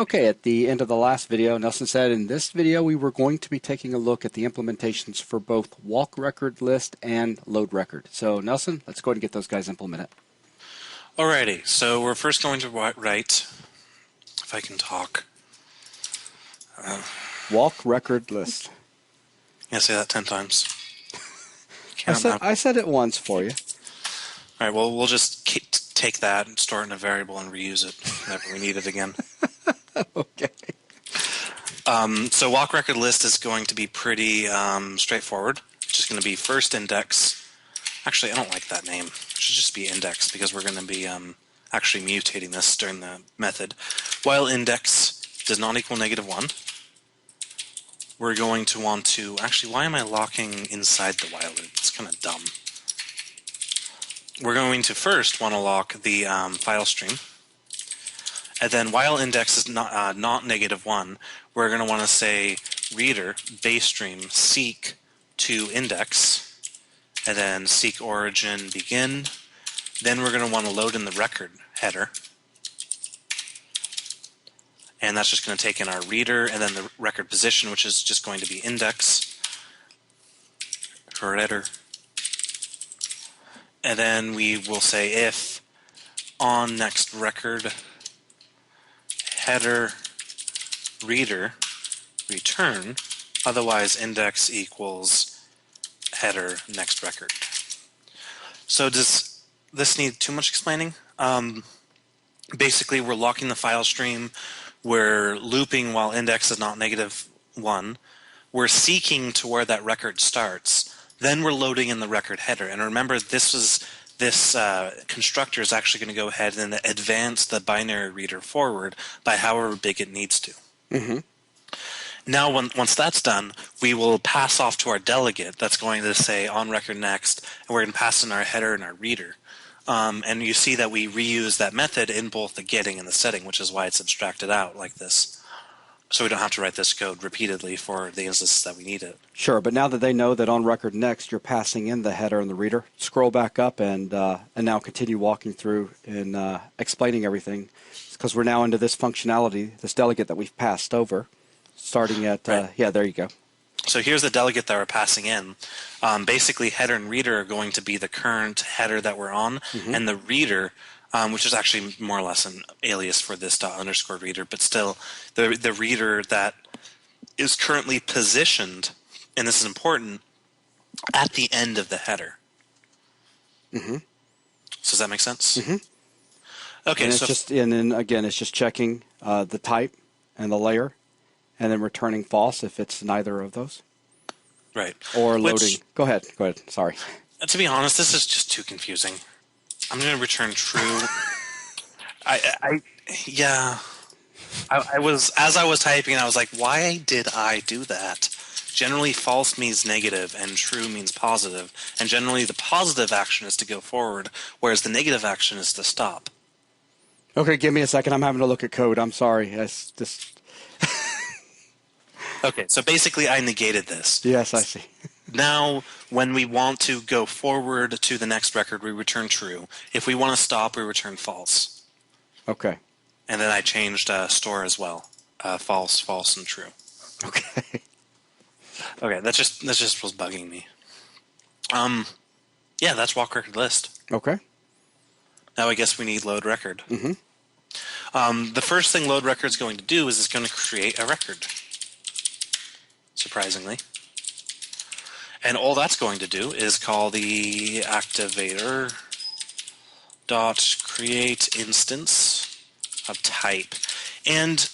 Okay, at the end of the last video, Nelson said in this video we were going to be taking a look at the implementations for both WalkRecordList and LoadRecord. So Nelson, let's go ahead and get those guys implemented. Alrighty, so we're first going to write, if I can talk. WalkRecordList. Yeah, say that 10 times. I said it once for you. Alright, well, we'll just take that and store it in a variable and reuse it whenever we need it again. Okay. So WalkRecordList is going to be pretty straightforward. It's just going to be first index. Actually, I don't like that name. It should just be index because we're going to be actually mutating this during the method. While index does not equal -1, we're going to want to... Actually, why am I locking inside the while loop? It's kind of dumb. We're going to first want to lock the file stream. And then while index is not -1, we're going to want to say reader base stream seek to index, and then seek origin begin. Then we're going to want to load in the record header. And that's just going to take in our reader and then the record position, which is just going to be index for header. And then we will say if on next record header reader return, otherwise index equals header next record. So does this need too much explaining? Basically, we're locking the file stream. We're looping while index is not -1. We're seeking to where that record starts. Then we're loading in the record header. And remember, this constructor is actually going to go ahead and advance the binary reader forward by however big it needs to. Mm-hmm. Now, once that's done, we will pass off to our delegate that's going to say on record next, and we're going to pass in our header and our reader. And you see that we reuse that method in both the getting and the setting, which is why it's abstracted out like this. So we don't have to write this code repeatedly for the instances that we need it. Sure, but now that they know that on record next you're passing in the header and the reader, scroll back up and now continue walking through and explaining everything, because we're now into this functionality, this delegate that we've passed over, starting at, right. Yeah, there you go. So here's the delegate that we're passing in. Basically, header and reader are going to be the current header that we're on, Mm-hmm. and the reader, which is actually more or less an alias for this _reader, but still the reader that is currently positioned, and this is important, at the end of the header. Mm-hmm. So does that make sense? Mm-hmm. Okay, and then again, it's just checking the type and the layer, and then returning false if it's neither of those. Right. Or loading. Go ahead. Sorry. To be honest, this is just too confusing. I'm going to return true. As I was typing, I was like, why did I do that? Generally, false means negative and true means positive. And generally, the positive action is to go forward, whereas the negative action is to stop. Okay, give me a second. I'm having to look at code. I'm sorry. Okay, so basically I negated this. Yes, I see. Now, when we want to go forward to the next record, we return true. If we want to stop, we return false. Okay. And then I changed store as well. False, false, and true. Okay. Okay, that just was bugging me. Yeah, that's WalkRecordList. Okay. Now I guess we need LoadRecord. Mm-hmm. The first thing LoadRecord is going to do is it's going to create a record. Surprisingly. And all that's going to do is call the activator dot create instance of type. And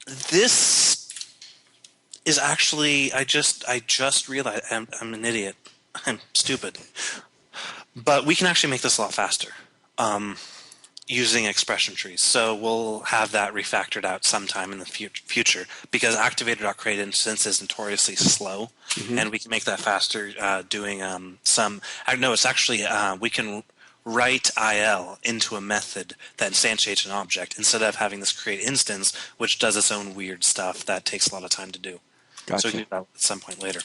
this is actually, I just realized I'm an idiot. I'm stupid. But we can actually make this a lot faster. Using expression trees. So we'll have that refactored out sometime in the future, because activator.createInstance is notoriously slow, and we can make that faster doing we can write IL into a method that instantiates an object instead of having this create instance, which does its own weird stuff that takes a lot of time to do. Gotcha. So we can do that at some point later.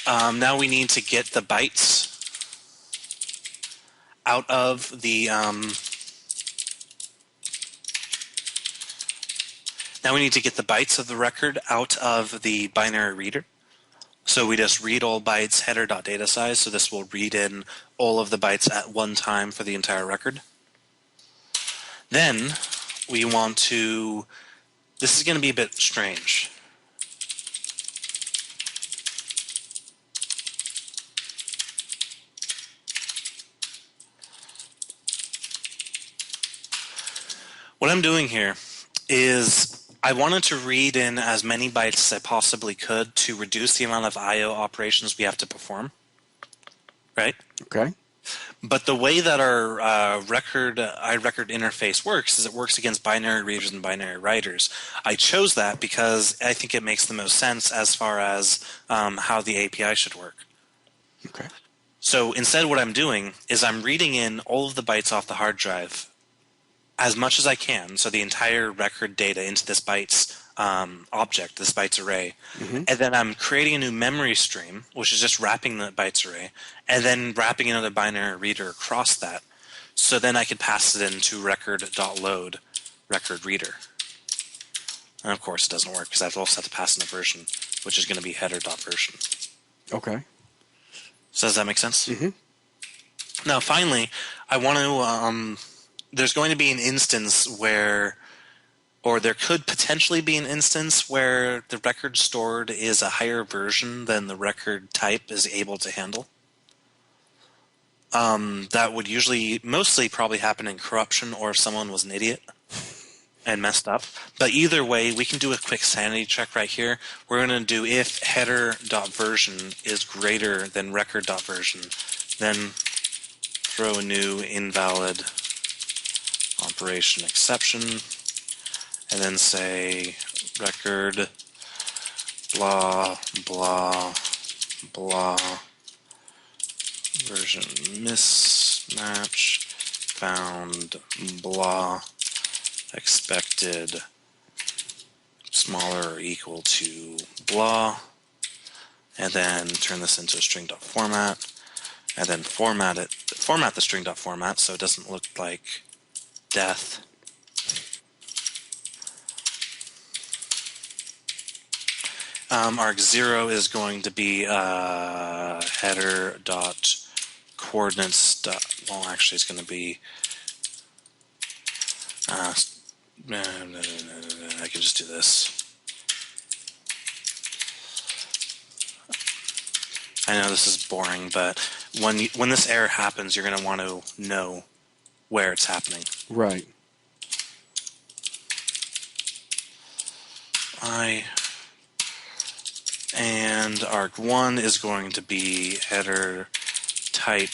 Now we need to get the bytes out of the Now we need to get the bytes of the record out of the binary reader. So we just read all bytes header.data size. So this will read in all of the bytes at one time for the entire record. Then we want to, this is going to be a bit strange. What I'm doing here is I wanted to read in as many bytes as I possibly could to reduce the amount of I/O operations we have to perform, right? Okay. But the way that our iRecord interface works is it works against binary readers and binary writers. I chose that because I think it makes the most sense as far as how the API should work. Okay. So instead what I'm doing is I'm reading in all of the bytes off the hard drive as much as I can, so the entire record data into this bytes object, this bytes array, and then I'm creating a new memory stream, which is just wrapping the bytes array, and then wrapping another binary reader across that, so then I could pass it into record.load record reader. And of course it doesn't work because I also have to pass in a version, which is going to be header.version. Okay. So does that make sense? Now finally, I want to there's going to be an instance where, or there could potentially be an instance where the record stored is a higher version than the record type is able to handle. That would usually, mostly probably happen in corruption or if someone was an idiot and messed up. But either way, we can do a quick sanity check right here. We're going to do if header.version is greater than record.version, then throw a new invalid operation exception, and then say record blah blah blah version mismatch found blah expected smaller or equal to blah, and then turn this into a string.format, and then format the string.format so it doesn't look like death. arg0 is going to be header dot coordinates dot, well actually it's going to be I can just do this. I know this is boring, but when this error happens, you're going to want to know where it's happening. Right. And arg1 is going to be header type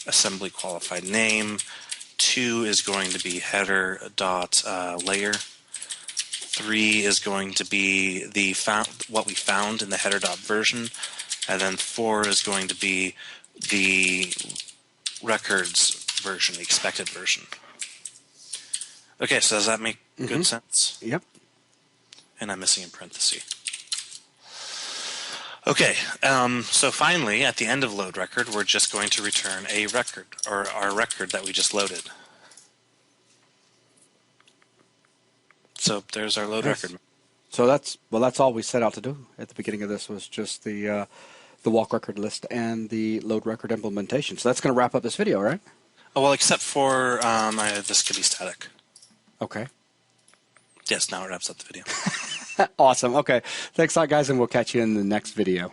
assembly qualified name. 2 is going to be header dot layer. 3 is going to be the what we found in the header dot version, and then 4 is going to be the records version, the expected version. Okay, so does that make good sense? Yep. And I'm missing a parenthesis. Okay, so finally, at the end of load record, we're just going to return a record, or our record that we just loaded. So there's our load record. So that's all we set out to do at the beginning of this was just the walk record list and the load record implementation. So that's going to wrap up this video, right? Oh, well, except for this could be static. Okay. Yes, now it wraps up the video. Awesome. Okay. Thanks a lot, guys, and we'll catch you in the next video.